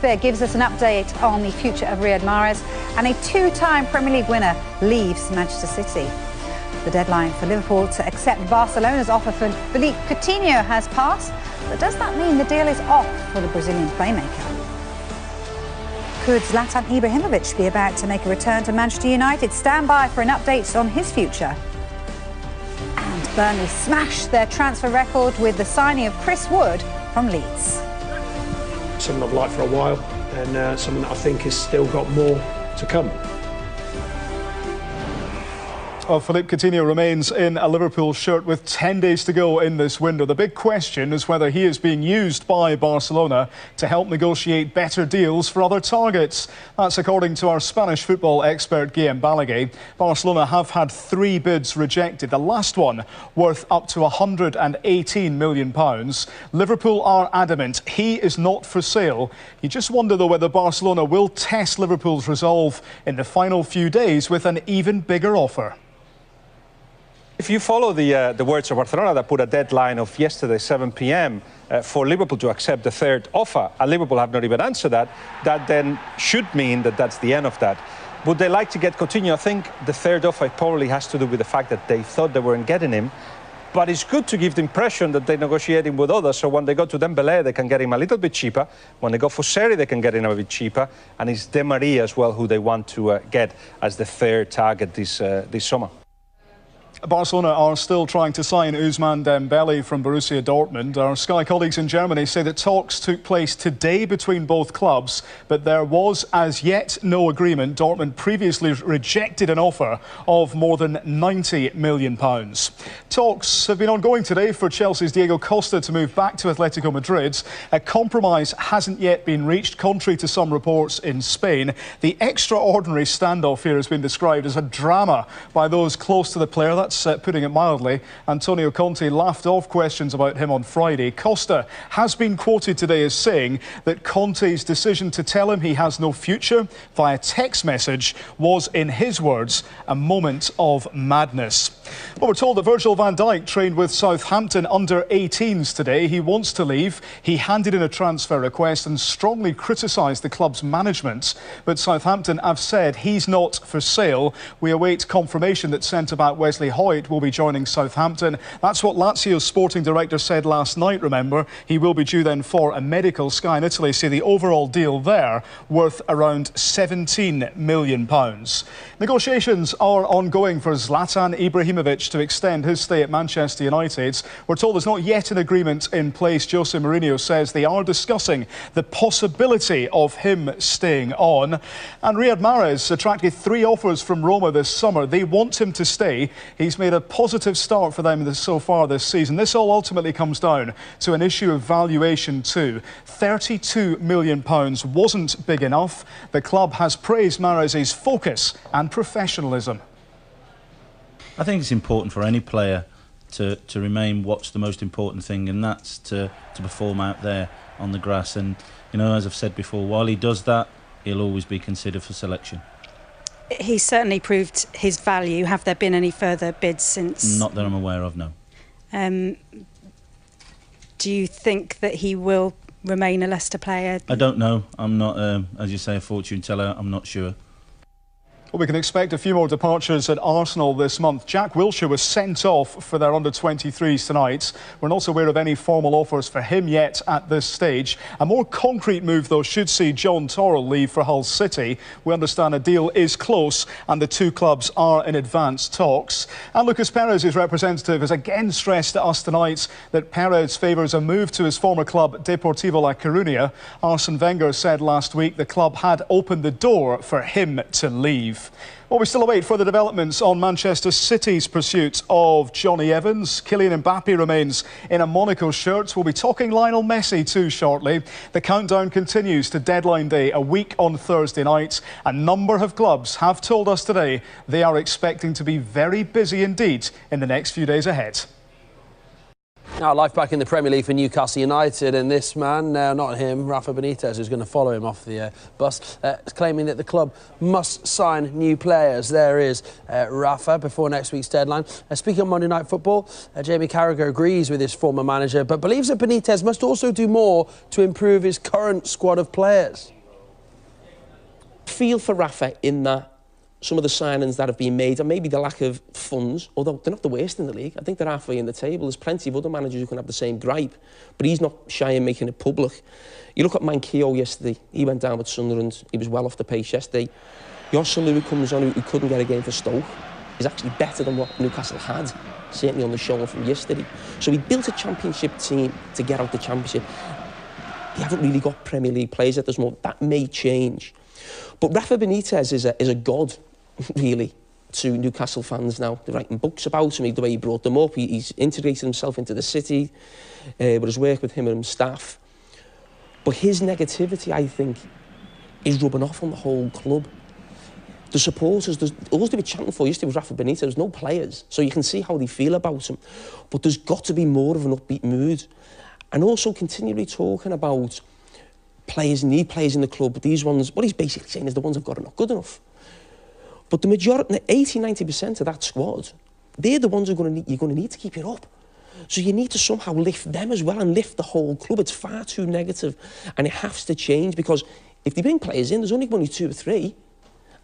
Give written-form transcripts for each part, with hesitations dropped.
Spear gives us an update on the future of Riyad Mahrez, and a two-time Premier League winner leaves Manchester City. The deadline for Liverpool to accept Barcelona's offer for Philippe Coutinho has passed, but does that mean the deal is off for the Brazilian playmaker? Could Zlatan Ibrahimovic be about to make a return to Manchester United? Stand by for an update on his future. And Burnley smashed their transfer record with the signing of Chris Wood from Leeds. Someone I've liked for a while, and someone that I think has still got more to come. Well, Philippe Coutinho remains in a Liverpool shirt with 10 days to go in this window. The big question is whether he is being used by Barcelona to help negotiate better deals for other targets. That's according to our Spanish football expert, Guillem Balaguer. Barcelona have had 3 bids rejected, the last one worth up to £118 million. Liverpool are adamant he is not for sale. You just wonder, though, whether Barcelona will test Liverpool's resolve in the final few days with an even bigger offer. If you follow the words of Barcelona that put a deadline of yesterday, 7 p.m, for Liverpool to accept the third offer, and Liverpool have not even answered that, that then should mean that that's the end of that. Would they like to get Coutinho? I think the third offer probably has to do with the fact that they thought they weren't getting him. But it's good to give the impression that they're negotiating with others, so when they go to Dembele, they can get him a little bit cheaper. When they go for Seri, they can get him a bit cheaper. And it's Di Maria as well who they want to get as the third target this summer. Barcelona are still trying to sign Ousmane Dembele from Borussia Dortmund. Our Sky colleagues in Germany say that talks took place today between both clubs, but there was as yet no agreement. Dortmund previously rejected an offer of more than £90 million. Talks have been ongoing today for Chelsea's Diego Costa to move back to Atletico Madrid. A compromise hasn't yet been reached, contrary to some reports in Spain. The extraordinary standoff here has been described as a drama by those close to the player. That's putting it mildly. Antonio Conte laughed off questions about him on Friday. Costa has been quoted today as saying that Conte's decision to tell him he has no future via text message was, in his words, a moment of madness. Well, we're told that Virgil van Dijk trained with Southampton under-18s today. He wants to leave. He handed in a transfer request and strongly criticised the club's management. But Southampton have said he's not for sale. We await confirmation that centre-back Wesley Hoyt will be joining Southampton. That's what Lazio's sporting director said last night, remember. He will be due then for a medical. Sky in Italy say the overall deal there worth around £17 million. Negotiations are ongoing for Zlatan Ibrahimovic to extend his stay at Manchester United. We're told there's not yet an agreement in place. Jose Mourinho says they are discussing the possibility of him staying on. And Riyad Mahrez attracted 3 offers from Roma this summer. They want him to stay. He's made a positive start for them so far this season. This all ultimately comes down to an issue of valuation too. £32 million wasn't big enough. The club has praised Mahrez's focus and professionalism. I think it's important for any player to remain what's the most important thing, and that's to perform out there on the grass. And, you know, as I've said before, while he does that, he'll always be considered for selection. He's certainly proved his value. Have there been any further bids since? Not that I'm aware of, no. Do you think that he will remain a Leicester player? I don't know. I'm not, as you say, a fortune teller. I'm not sure. Well, we can expect a few more departures at Arsenal this month. Jack Wilshere was sent off for their under-23s tonight. We're not aware of any formal offers for him yet at this stage. A more concrete move, though, should see John Torrell leave for Hull City. We understand a deal is close and the two clubs are in advanced talks. And Lucas Perez's representative has again stressed to us tonight that Perez favours a move to his former club, Deportivo La Coruña. Arsene Wenger said last week the club had opened the door for him to leave. Well, we still await further developments on Manchester City's pursuit of Johnny Evans. Kylian Mbappe remains in a Monaco shirt. We'll be talking Lionel Messi too shortly. The countdown continues to deadline day a week on Thursday night. A number of clubs have told us today they are expecting to be very busy indeed in the next few days ahead. Now, life back in the Premier League for Newcastle United, and this man, not him, Rafa Benitez, who's going to follow him off the bus, is claiming that the club must sign new players. There is Rafa before next week's deadline. Speaking on Monday Night Football, Jamie Carragher agrees with his former manager, but believes that Benitez must also do more to improve his current squad of players. Feel for Rafa in that some of the signings that have been made, and maybe the lack of funds, although they're not the worst in the league. I think they're halfway in the table. There's plenty of other managers who can have the same gripe, but he's not shy in making it public. You look at Manquillo yesterday. He went down with Sunderland. He was well off the pace yesterday. Joselu comes on, who couldn't get a game for Stoke. He's actually better than what Newcastle had, certainly on the show from yesterday. So he built a championship team to get out the championship. They haven't really got Premier League players at this moment. That may change. But Rafa Benitez is a god, really, to Newcastle fans now. They're writing books about him, the way he brought them up. He's integrated himself into the city, with his work with him and staff. But his negativity, I think, is rubbing off on the whole club. The supporters, there's always to be chanting for. Yesterday was Rafa Benitez, there's no players, so you can see how they feel about him. But there's got to be more of an upbeat mood. And also continually talking about players, need players in the club, but these ones, what he's basically saying is the ones I've got are not good enough. But the majority, 80–90% of that squad, they're the ones you're going to need to keep it up. So you need to somehow lift them as well and lift the whole club. It's far too negative, and it has to change, because if they bring players in, there's only 2 or 3,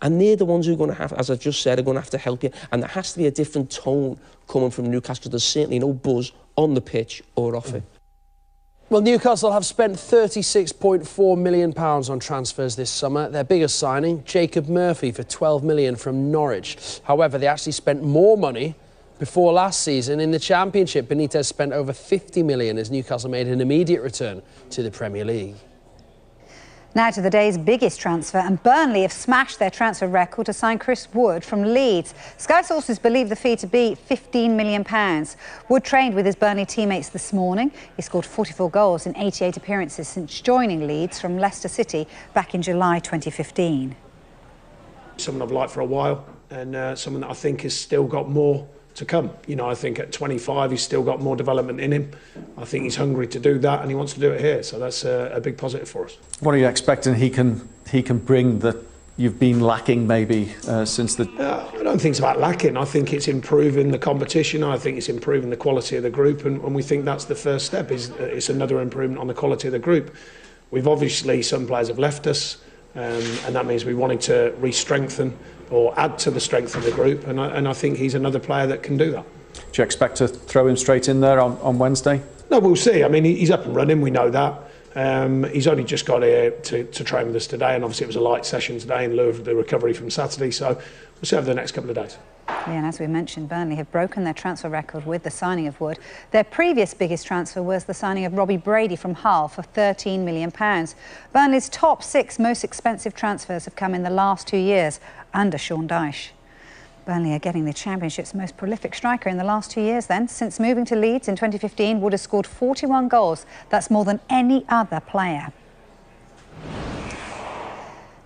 and they're the ones who are going to have, as I've just said, are going to have to help you. And there has to be a different tone coming from Newcastle, because there's certainly no buzz on the pitch or off it. Well, Newcastle have spent £36.4 million on transfers this summer. Their biggest signing, Jacob Murphy, for £12 million from Norwich. However, they actually spent more money before last season. In the Championship, Benitez spent over £50 million as Newcastle made an immediate return to the Premier League. Now to the day's biggest transfer, and Burnley have smashed their transfer record to sign Chris Wood from Leeds. Sky sources believe the fee to be £15 million. Wood trained with his Burnley teammates this morning. He scored 44 goals in 88 appearances since joining Leeds from Leicester City back in July 2015. Someone I've liked for a while, and someone that I think has still got more to come. You know, I think at 25 he's still got more development in him. I think he's hungry to do that, and he wants to do it here, so that's a big positive for us. What are you expecting he can bring that you've been lacking maybe since the... I don't think it's about lacking. I think it's improving the competition. I think it's improving the quality of the group, and we think that's the first step. It's another improvement on the quality of the group. We've obviously, some players have left us, and that means we wanted to re-strengthen or add to the strength of the group, and I think he's another player that can do that. Do you expect to throw him straight in there on Wednesday? No, we'll see. I mean, he's up and running, we know that. He's only just got here to train with us today, and obviously it was a light session today in lieu of the recovery from Saturday, so we'll see over the next couple of days. Yeah, and as we mentioned, Burnley have broken their transfer record with the signing of Wood. Their previous biggest transfer was the signing of Robbie Brady from Hull for £13 million. Burnley's top 6 most expensive transfers have come in the last 2 years under Sean Dyche. Burnley are getting the Championship's most prolific striker in the last 2 years then. Since moving to Leeds in 2015, Wood has scored 41 goals. That's more than any other player.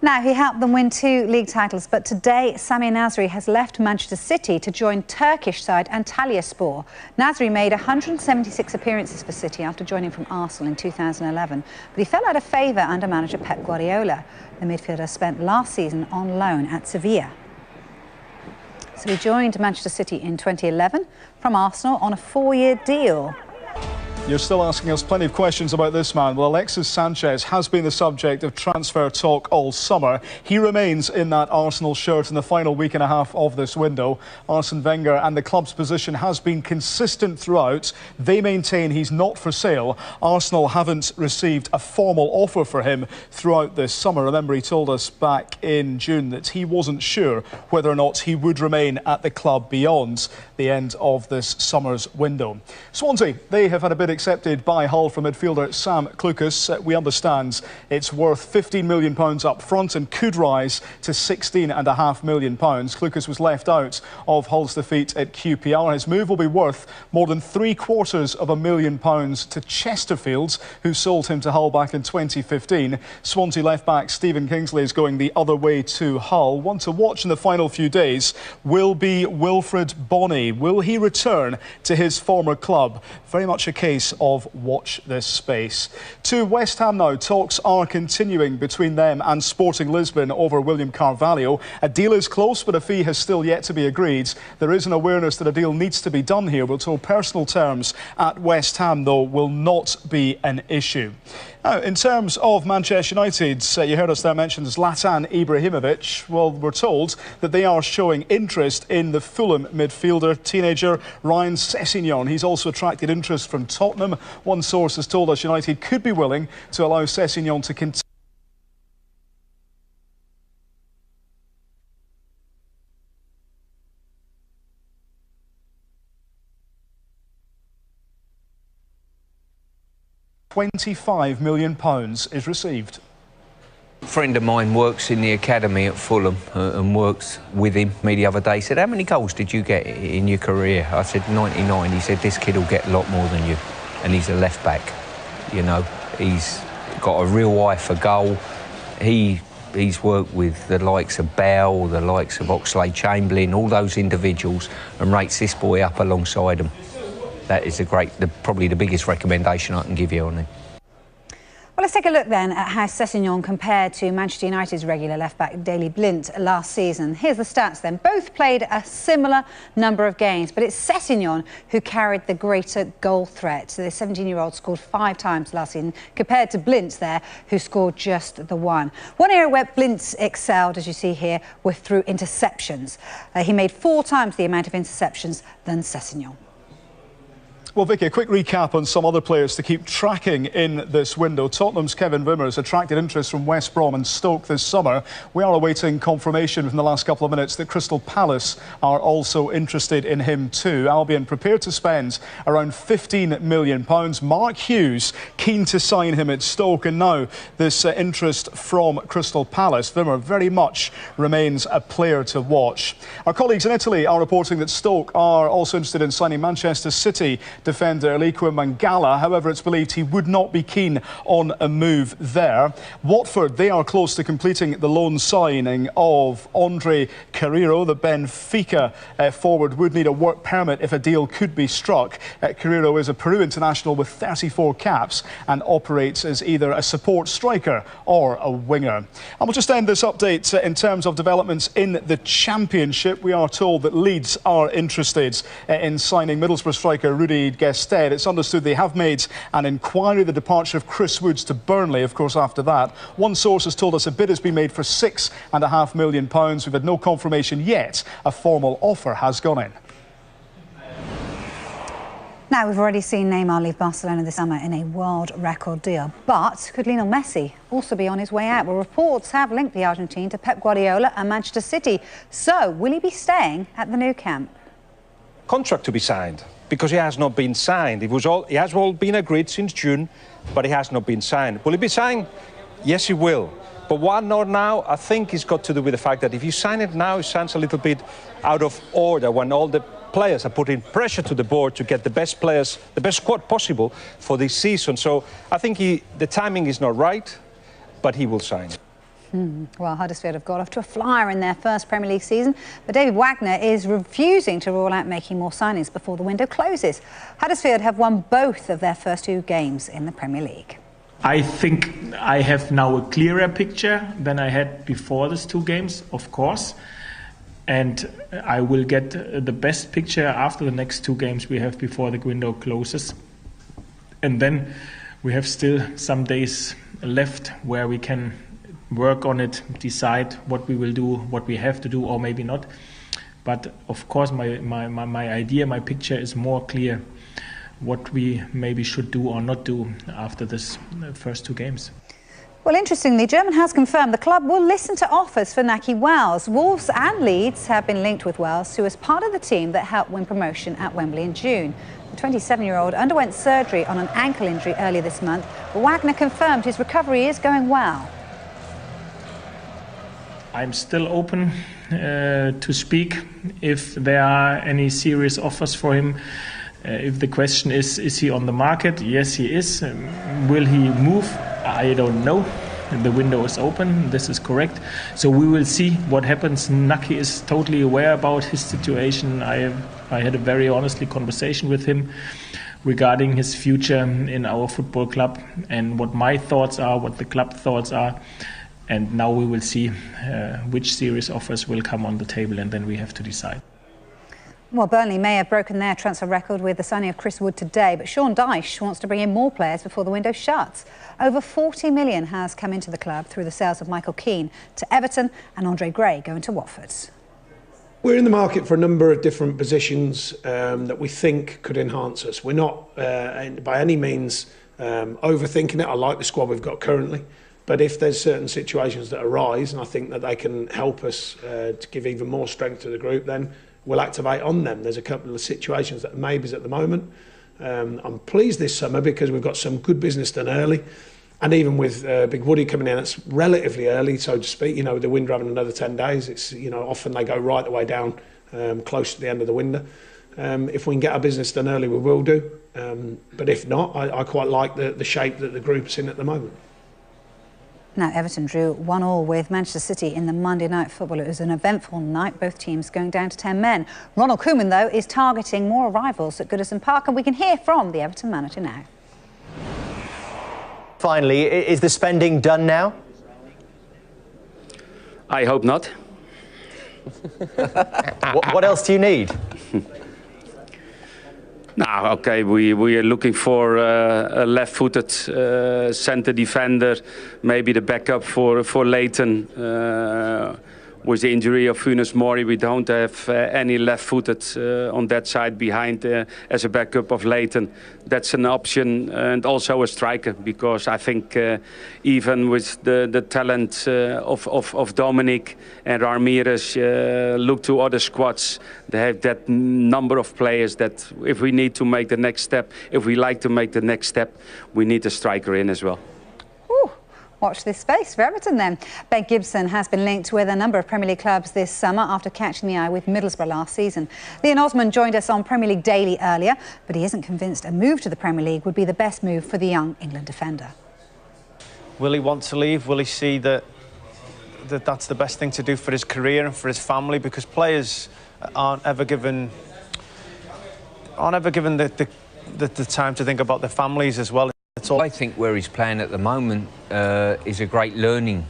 Now, he helped them win 2 league titles, but today Sami Nasri has left Manchester City to join Turkish side Antalyaspor. Nasri made 176 appearances for City after joining from Arsenal in 2011, but he fell out of favour under manager Pep Guardiola. The midfielder spent last season on loan at Sevilla. So he joined Manchester City in 2011 from Arsenal on a 4-year deal. You're still asking us plenty of questions about this man. Well, Alexis Sanchez has been the subject of transfer talk all summer. He remains in that Arsenal shirt in the final week and a half of this window. Arsene Wenger and the club's position has been consistent throughout. They maintain he's not for sale. Arsenal haven't received a formal offer for him throughout this summer. Remember, he told us back in June that he wasn't sure whether or not he would remain at the club beyond the end of this summer's window. Swansea, they have had a bit accepted by Hull from midfielder Sam Clucas. We understand it's worth £15 million up front and could rise to £16.5 million. Clucas was left out of Hull's defeat at QPR. His move will be worth more than £750,000 to Chesterfield, who sold him to Hull back in 2015. Swansea left-back Stephen Kingsley is going the other way to Hull. One to watch in the final few days will be Wilfred Bonney. Will he return to his former club? Very much a case of watch this space. To West Ham now. Talks are continuing between them and Sporting Lisbon over William Carvalho. A deal is close, but a fee has still yet to be agreed. There is an awareness that a deal needs to be done here. We're told personal terms at West Ham, though, will not be an issue. Now, in terms of Manchester United, you heard us there mention Zlatan Ibrahimovic. Well, we're told that they are showing interest in the Fulham midfielder, teenager Ryan Sessegnon. He's also attracted interest from Tottenham. One source has told us United could be willing to allow Sessegnon to continue. £25 million is received. A friend of mine works in the academy at Fulham and works with him. Me the other day said, "How many goals did you get in your career?" I said 99. He said, "This kid will get a lot more than you." And he's a left back. You know, he's got a real eye for goal. He's worked with the likes of Bell, the likes of Oxlade-Chamberlain, all those individuals, and rates this boy up alongside them. That is probably the biggest recommendation I can give you on him. Well, let's take a look then at how Sessegnon compared to Manchester United's regular left-back Daley Blind last season. Here's the stats then. Both played a similar number of games, but it's Sessegnon who carried the greater goal threat. So the 17-year-old scored 5 times last season, compared to Blind there, who scored just the 1. One area where Blind excelled, as you see here, were through interceptions. He made 4 times the amount of interceptions than Sessegnon. Well, Vicky, a quick recap on some other players to keep tracking in this window. Tottenham's Kevin Wimmer has attracted interest from West Brom and Stoke this summer. We are awaiting confirmation within the last couple of minutes that Crystal Palace are also interested in him too. Albion prepared to spend around £15 million. Mark Hughes keen to sign him at Stoke, and now this interest from Crystal Palace. Wimmer very much remains a player to watch. Our colleagues in Italy are reporting that Stoke are also interested in signing Manchester City defender Eliqua Mangala. However, it's believed he would not be keen on a move there. Watford, they are close to completing the loan signing of Andre Carrero. The Benfica forward would need a work permit if a deal could be struck. Carrero is a Peru international with 34 caps and operates as either a support striker or a winger. And we'll just end this update in terms of developments in the Championship. We are told that Leeds are interested in signing Middlesbrough striker Rudy Gested. It's understood they have made an inquiry. The departure of Chris Woods to Burnley, of course, after that. One source has told us a bid has been made for £6.5 million. We've had no confirmation yet. A formal offer has gone in. Now, we've already seen Neymar leave Barcelona this summer in a world record deal. But could Lionel Messi also be on his way out? Well, reports have linked the Argentine to Pep Guardiola and Manchester City. So, will he be staying at the Nou Camp? Contract to be signed, because he has not been signed. It has all been agreed since June, but he has not been signed. Will he be signed? Yes, he will. But why not now? I think it's got to do with the fact that if you sign it now, it sounds a little bit out of order when all the players are putting pressure to the board to get the best players, the best squad possible for this season. So I think the timing is not right, but he will sign it. Well, Huddersfield have got off to a flyer in their first Premier League season, but David Wagner is refusing to rule out making more signings before the window closes. Huddersfield have won both of their first 2 games in the Premier League. I think I have now a clearer picture than I had before these 2 games, of course. And I will get the best picture after the next 2 games we have before the window closes. And then we have still some days left where we can work on it, decide what we will do, what we have to do, or maybe not. But of course, my idea, my picture is more clear what we maybe should do or not do after this first 2 games. Well, interestingly, German has confirmed the club will listen to offers for Nahki Wells. Wolves and Leeds have been linked with Wells, who was part of the team that helped win promotion at Wembley in June. The 27-year-old underwent surgery on an ankle injury earlier this month, but Wagner confirmed his recovery is going well. I'm still open to speak if there are any serious offers for him. If the question is he on the market? Yes, he is. Will he move? I don't know. The window is open, this is correct. So we will see what happens. Naki is totally aware about his situation. I had a very honestly conversation with him regarding his future in our football club and what my thoughts are, what the club thoughts are. And now we will see which serious offers will come on the table, and then we have to decide. Well, Burnley may have broken their transfer record with the signing of Chris Wood today, but Sean Dyche wants to bring in more players before the window shuts. Over 40 million has come into the club through the sales of Michael Keane to Everton and Andre Gray going to Watford. We're in the market for a number of different positions that we think could enhance us. We're not by any means overthinking it. I like the squad we've got currently. But if there's certain situations that arise, and I think that they can help us to give even more strength to the group, then we'll activate on them. There's a couple of situations that are maybes at the moment. I'm pleased this summer because we've got some good business done early. And even with Big Woody coming in, it's relatively early, so to speak. You know, with the window having another 10 days, it's, you know, often they go right the way down, close to the end of the window. If we can get our business done early, we will do. But if not, I quite like the shape that the group's in at the moment. Now, Everton drew 1-1 with Manchester City in the Monday Night Football. It was an eventful night, both teams going down to 10 men. Ronald Koeman, though, is targeting more arrivals at Goodison Park, and we can hear from the Everton manager now. Finally, is the spending done now? I hope not. What else do you need? Now, okay, we are looking for a left-footed centre defender, maybe the backup for Leighton. With the injury of Funes Mori, we don't have any left-footed on that side behind as a backup of Leighton. That's an option, and also a striker, because I think even with the talent of Dominic and Ramirez, look to other squads, they have that number of players that if we need to make the next step, if we like to make the next step, we need a striker in as well. Watch this space for Everton then. Ben Gibson has been linked with a number of Premier League clubs this summer after catching the eye with Middlesbrough last season. Leon Osman joined us on Premier League Daily earlier, but he isn't convinced a move to the Premier League would be the best move for the young England defender. Will he want to leave? Will he see that that's the best thing to do for his career and for his family? Because players aren't ever given the time to think about their families as well. I think where he's playing at the moment is a great learning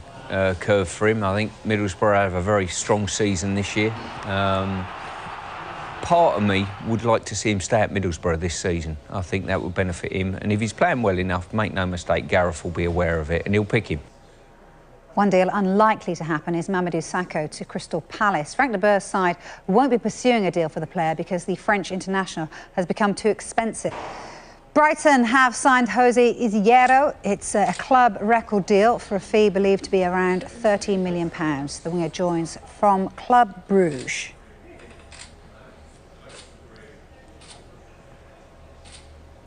curve for him. I think Middlesbrough have a very strong season this year. Part of me would like to see him stay at Middlesbrough this season. I think that would benefit him. And if he's playing well enough, make no mistake, Gareth will be aware of it and he'll pick him. One deal unlikely to happen is Mamadou Sakho to Crystal Palace. Frank de Boer's side won't be pursuing a deal for the player because the French international has become too expensive. Brighton have signed Jose Izquierdo. It's a club record deal for a fee believed to be around £13 million. The winger joins from Club Bruges.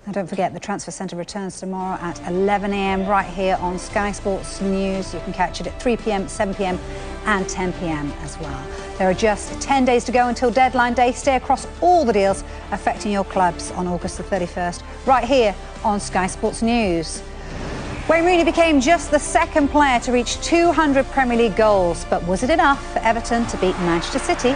And don't forget, the Transfer Centre returns tomorrow at 11 a.m. right here on Sky Sports News. You can catch it at 3 p.m, 7 p.m. and 10 p.m. as well. There are just 10 days to go until deadline day. Stay across all the deals affecting your clubs on August the 31st, right here on Sky Sports News. Wayne Rooney became just the second player to reach 200 Premier League goals, but was it enough for Everton to beat Manchester City?